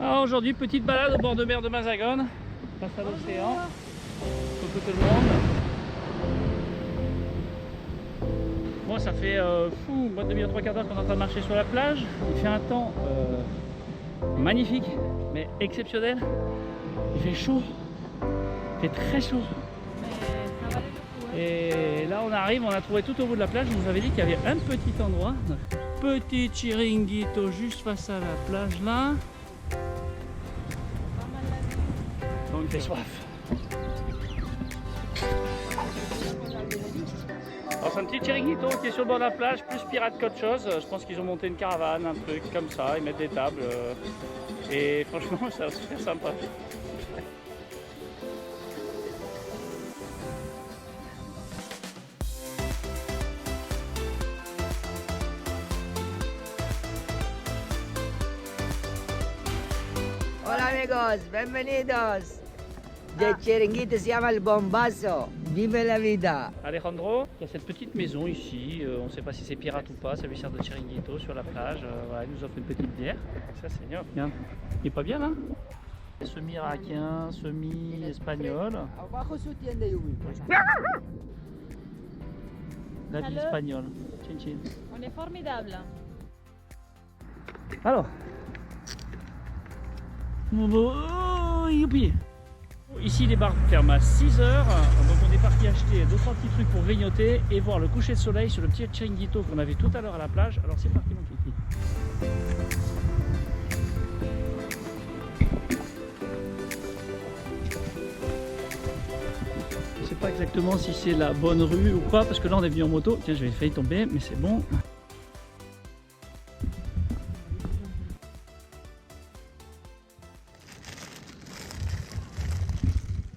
Alors aujourd'hui, petite balade au bord de mer de Mazagone, face à l'océan. Coucou tout le monde. Bon, ça fait moins de demi-heure, trois quarts d'heure qu'on est en train de marcher sur la plage. Il fait un temps magnifique, mais exceptionnel. Il fait chaud, il fait très chaud. Et là on arrive, on a trouvé tout au bout de la plage, on nous avait dit qu'il y avait un petit endroit, petit chiringuito juste face à la plage là. Donc il fait soif. Alors c'est un petit chiringuito qui est sur le bord de la plage, plus pirate qu'autre chose. Je pense qu'ils ont monté une caravane, un truc comme ça, ils mettent des tables. Et franchement ça va super sympa. Hola amigos, bienvenidos. De Chiringuito se llama El Bombazo. Vive la vida. Alejandro, il y a cette petite maison ici, on ne sait pas si c'est pirate ou pas, ça lui sert de chiringuito sur la plage. Voilà, il nous offre une petite bière. Ça c'est bien. Il est pas bien là? Semi-irakien, semi-espagnol. Abajo su tienda Yubi. La vie espagnole. Chin chin. On est formidable. Alors. Oh, youpi. Ici les bars ferment à 6 h, donc on est parti acheter 2-3 petits trucs pour grignoter et voir le coucher de soleil sur le petit chiringuito qu'on avait tout à l'heure à la plage. Alors c'est parti mon kiki. Je sais pas exactement si c'est la bonne rue ou quoi, parce que là on est venu en moto. Tiens, j'avais failli tomber, mais c'est bon.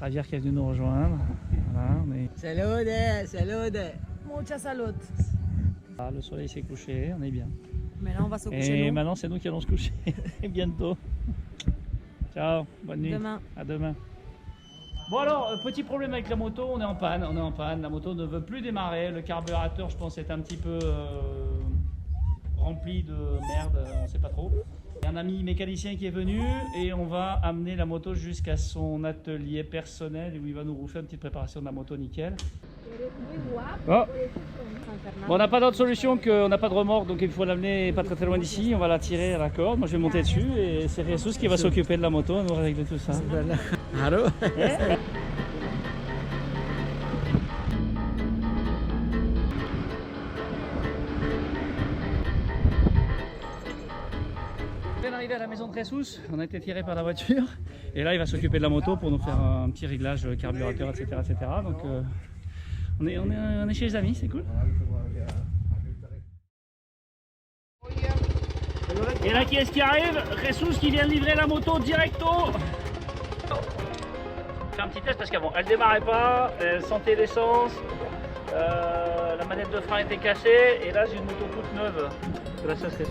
Javier qui est venu nous rejoindre. Voilà, on est... Salude, salude. Mucha salud. Ah, le soleil s'est couché, on est bien. Mais là, on va se coucher. Et maintenant, c'est nous qui allons se coucher. Et bientôt. Ciao, bonne nuit. Demain. À demain. Bon alors, petit problème avec la moto, on est en panne. La moto ne veut plus démarrer. Le carburateur, je pense, est un petit peu rempli de merde, on ne sait pas trop. Il y a un ami mécanicien qui est venu et on va amener la moto jusqu'à son atelier personnel où il va nous refaire une petite préparation de la moto nickel. Oh. Bon, on n'a pas d'autre solution qu'on n'a pas de remorque, donc il faut l'amener pas très loin d'ici. On va la tirer à la corde. Moi je vais monter dessus et c'est Jesus qui va s'occuper de la moto, nous régler tout ça. Allô? On vient d'arriver à la maison de Jesus, on a été tiré par la voiture et là il va s'occuper de la moto pour nous faire un petit réglage carburateur, etc. Donc on est chez les amis, c'est cool. Et là qui est-ce qui arrive? Jesus qui vient de livrer la moto directo. Faire un petit test parce qu'avant elle démarrait pas, elle sentait l'essence, la manette de frein était cassée et là j'ai une moto toute neuve. Grâce à Jesus.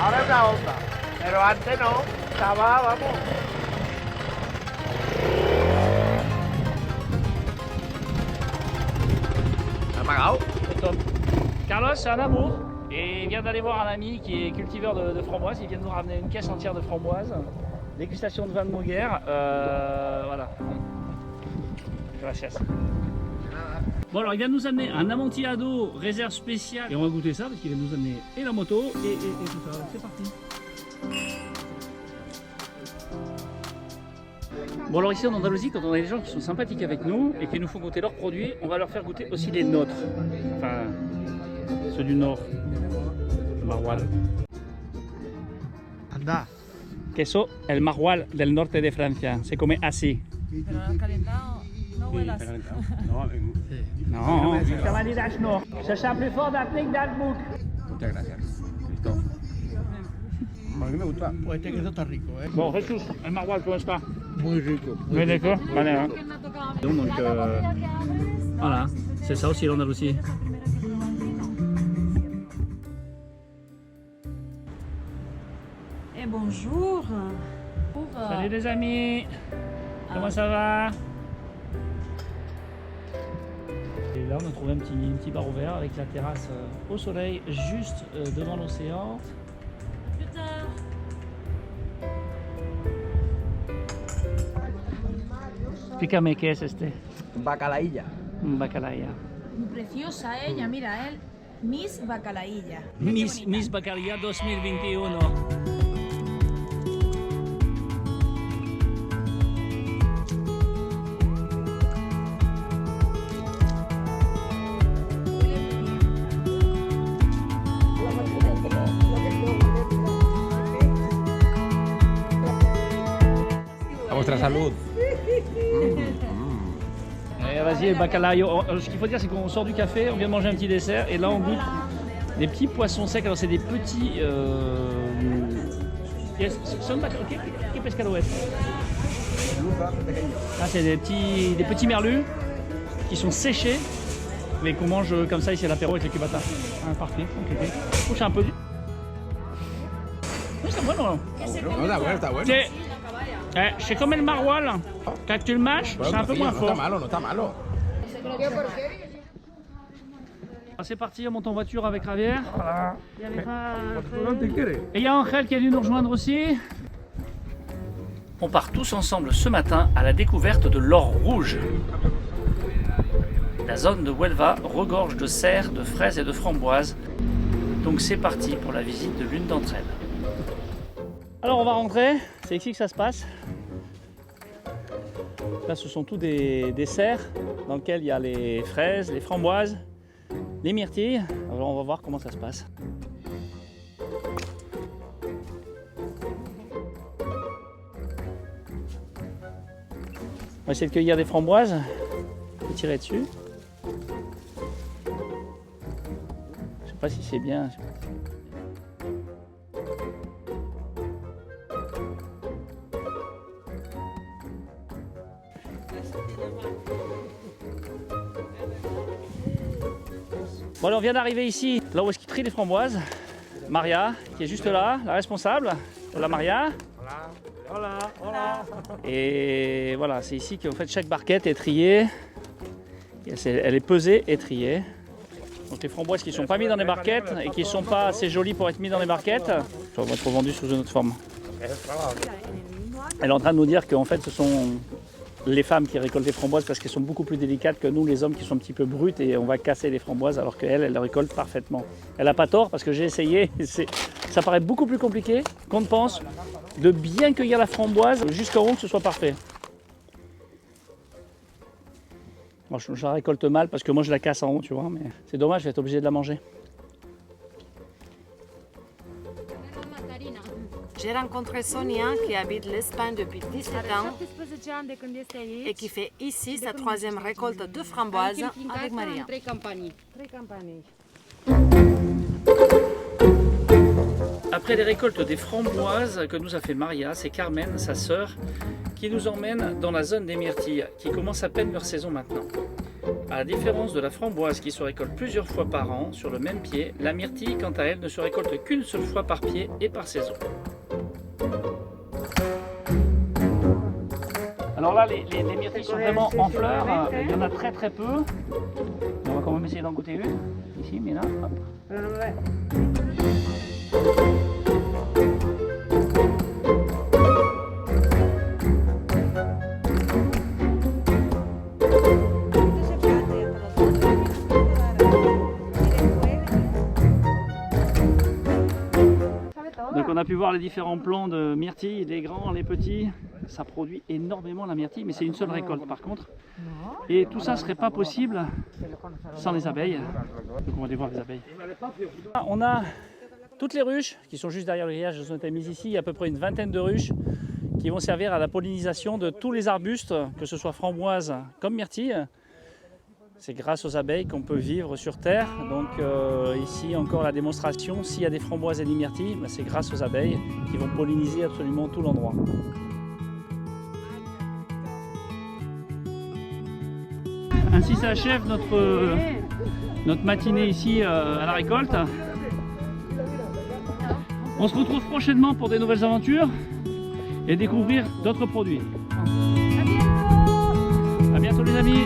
Ahora es la onda, pero antes no, estaba, vamos. Apagado. Top. Carlos, c'est un amour et il vient d'aller voir un ami qui est cultiveur de framboises. Il vient de nous ramener une caisse entière de framboises, dégustation de vin de Moguer. Voilà. Gracias. Bon alors il vient de nous amener un amontillado réserve spéciale et on va goûter ça parce qu'il vient de nous amener et la moto et tout ça. C'est parti. Bon alors ici en Andalousie, quand on a des gens qui sont sympathiques avec nous et qui nous font goûter leurs produits, on va leur faire goûter aussi les nôtres. Enfin, ceux du Nord. Le maroilles. Anda. Queso el maroilles del norte de Francia. Se come así. Pero calentado, no vuelas. No, cavalidad no. Se sent plus fort d'Atlantic Darkbook. Muchas gracias, Cristóbal. A mí me gusta. Pues este queso está rico, ¿eh? Bon, Jesús, el maroilles, ¿cómo está? Muy rico. Oui, d'accord. Voilà. Donc, voilà, c'est ça aussi l'Andalousie. Et bonjour. Salut les amis. Comment ça va? Et là, on a trouvé un petit bar ouvert avec la terrasse au soleil, juste devant l'océan. Plus tard. Explícame qué es este. Bacalailla. Bacalaya. Preciosa ella, mira, él. Miss Bacalailla. Miss Bacalaya 2021. A vuestra salud. Vas-y, le bacalayo. Ce qu'il faut dire, c'est qu'on sort du café, on vient de manger un petit dessert, et là on goûte des petits poissons secs. Alors c'est des petits... ¿Qué pescado es? Ah, c'est des petits merlus qui sont séchés, mais qu'on mange comme ça ici à l'apéro avec les cubatas. Ah, parfait, ok. C'est un peu... Oui, c'est bon, non? No, está bueno, está bueno. C'est comme le maroilles, quand tu le mâches, c'est un peu moins No fort. está malo, no está malo. C'est parti, on monte en voiture avec Javier. Voilà. ¿Dónde quieres? Et il y a Angel qui est venu nous rejoindre aussi. On part tous ensemble ce matin à la découverte de l'or rouge. La zone de Huelva regorge de cerfs, de fraises et de framboises. Donc c'est parti pour la visite de l'une d'entre elles. Alors on va rentrer, c'est ici que ça se passe. Là ce sont tous des serres dans lesquels il y a les fraises, les framboises, les myrtilles. Alors on va voir comment ça se passe. On va essayer de cueillir des framboises et tirer dessus. Je sais pas si c'est bien. Bon, alors on vient d'arriver ici, là où est-ce qu'il trie les framboises. Maria, qui est juste là, la responsable. Hola Maria. Hola. Hola. Et voilà, c'est ici qu'en fait chaque barquette est triée. Elle est pesée et triée. Donc les framboises qui ne sont pas mises dans les barquettes et qui ne sont pas assez jolies pour être mises dans les barquettes, vont être vendues sous une autre forme. Elle est en train de nous dire qu'en fait ce sont les femmes qui récoltent les framboises parce qu'elles sont beaucoup plus délicates que nous les hommes qui sont un petit peu brutes et on va casser les framboises alors qu'elle, elle les récolte parfaitement. Elle n'a pas tort parce que j'ai essayé, ça paraît beaucoup plus compliqué qu'on ne pense de bien cueillir la framboise jusqu'en haut que ce soit parfait. Bon, je la récolte mal parce que moi je la casse en haut, tu vois, mais c'est dommage, je vais être obligé de la manger. J'ai rencontré Sonia qui habite l'Espagne depuis 17 ans 17 ani de când este aici. et qui fait ici sa troisième récolte de framboises avec Maria. 3 campanii. Après les récoltes des framboises que nous a fait Maria, c'est Carmen, sa sœur, qui nous emmène dans la zone des myrtilles, qui commence à peine leur saison maintenant. À la différence de la framboise qui se récolte plusieurs fois par an sur le même pied, la myrtille, quant à elle, ne se récolte qu'une seule fois par pied et par saison. Alors là, les myrtilles sont vraiment en fleurs, il y en a très très peu. On va quand même essayer d'en goûter une, ici, mais là, hop. Donc on a pu voir les différents plants de myrtilles, les grands, les petits. Ça produit énormément la myrtille, mais c'est une seule récolte par contre. Et tout ça ne serait pas possible sans les abeilles. Donc on va aller voir les abeilles. On a toutes les ruches qui sont juste derrière le grillage, elles ont été mises ici. Il y a à peu près une vingtaine de ruches qui vont servir à la pollinisation de tous les arbustes, que ce soit framboise comme myrtille. C'est grâce aux abeilles qu'on peut vivre sur Terre. Donc ici encore la démonstration, s'il y a des framboises et des myrtilles, ben c'est grâce aux abeilles qui vont polliniser absolument tout l'endroit. Ainsi s'achève notre matinée ici à la récolte. On se retrouve prochainement pour des nouvelles aventures et découvrir d'autres produits. À bientôt les amis.